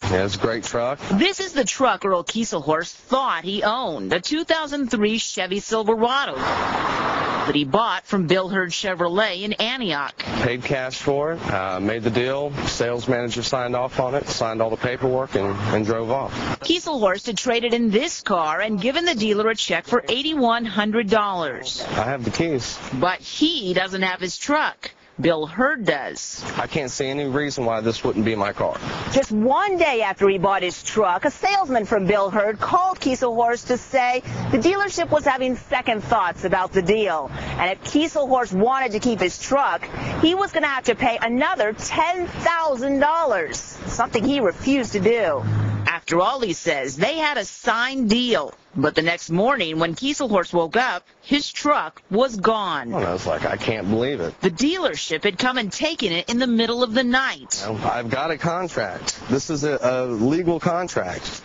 Yeah, it's a great truck. This is the truck Earl Kieselhorst thought he owned, a 2003 Chevy Silverado that he bought from Bill Hurd Chevrolet in Antioch. Paid cash for it, made the deal, sales manager signed off on it, signed all the paperwork, and drove off. Kieselhorst had traded in this car and given the dealer a check for $8,100. I have the keys. But he doesn't have his truck. Bill Hurd does. I can't see any reason why this wouldn't be my car. Just one day after he bought his truck, a salesman from Bill Hurd called Kieselhorst to say the dealership was having second thoughts about the deal. And if Kieselhorst wanted to keep his truck, he was going to have to pay another $10,000, something he refused to do. After all, he says, they had a signed deal. But the next morning, when Kieselhorst woke up, his truck was gone. I was like, I can't believe it. The dealership had come and taken it in the middle of the night. I've got a contract. This is a legal contract.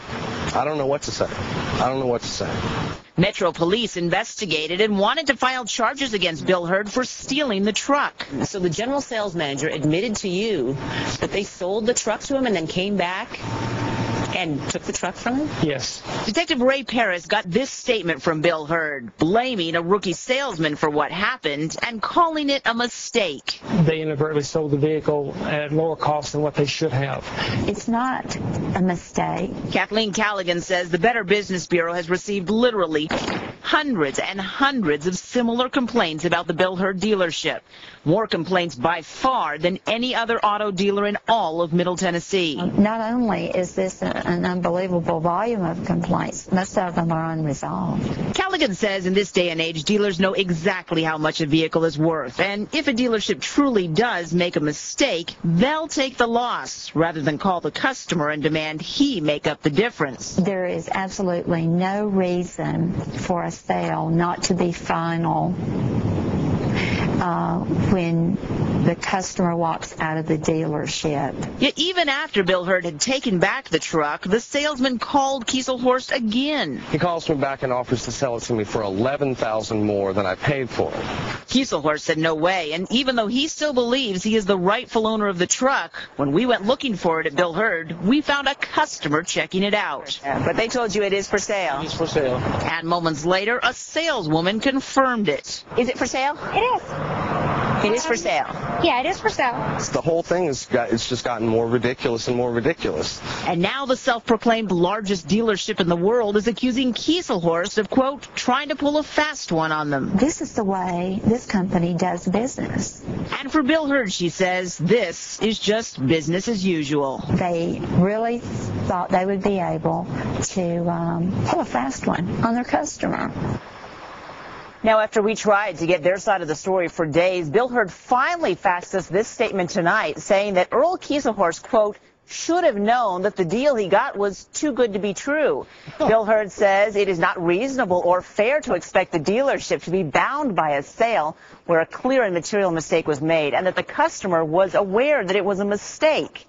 I don't know what to say. I don't know what to say. Metro Police investigated and wanted to file charges against Bill Hurd for stealing the truck. So the general sales manager admitted to you that they sold the truck to him and then came back and took the truck from him? Yes. Detective Ray Paris got this statement from Bill Hurd, blaming a rookie salesman for what happened and calling it a mistake. They inadvertently sold the vehicle at lower cost than what they should have. It's not a mistake. Kathleen Callaghan says the Better Business Bureau has received literally hundreds and hundreds of similar complaints about the Bill Hurd dealership. More complaints by far than any other auto dealer in all of Middle Tennessee. Not only is this an unbelievable volume of complaints, most of them are unresolved. Callaghan says in this day and age, dealers know exactly how much a vehicle is worth. And if a dealership truly does make a mistake, they'll take the loss rather than call the customer and demand he make up the difference. There is absolutely no reason for a sale not to be final when the customer walks out of the dealership. Yet even after Bill Hurd had taken back the truck, the salesman called Kieselhorst again. He calls me back and offers to sell it to me for $11,000 more than I paid for it. Kieselhorst said no way, and even though he still believes he is the rightful owner of the truck, when we went looking for it at Bill Hurd, we found a customer checking it out. But they told you it is for sale. It's for sale. And moments later, a saleswoman confirmed it. Is it for sale? It is. It is for sale. Yeah, it is for sale. The whole thing it's just gotten more ridiculous and more ridiculous. And now the self-proclaimed largest dealership in the world is accusing Kieselhorst of, quote, trying to pull a fast one on them. This is the way this company does business. And for Bill Hurd, she says, this is just business as usual. They really thought they would be able to pull a fast one on their customer. Now, after we tried to get their side of the story for days, Bill Hurd finally faxed us this statement tonight saying that Earl Kieselhorst, quote, should have known that the deal he got was too good to be true. Bill Hurd says it is not reasonable or fair to expect the dealership to be bound by a sale where a clear and material mistake was made and that the customer was aware that it was a mistake.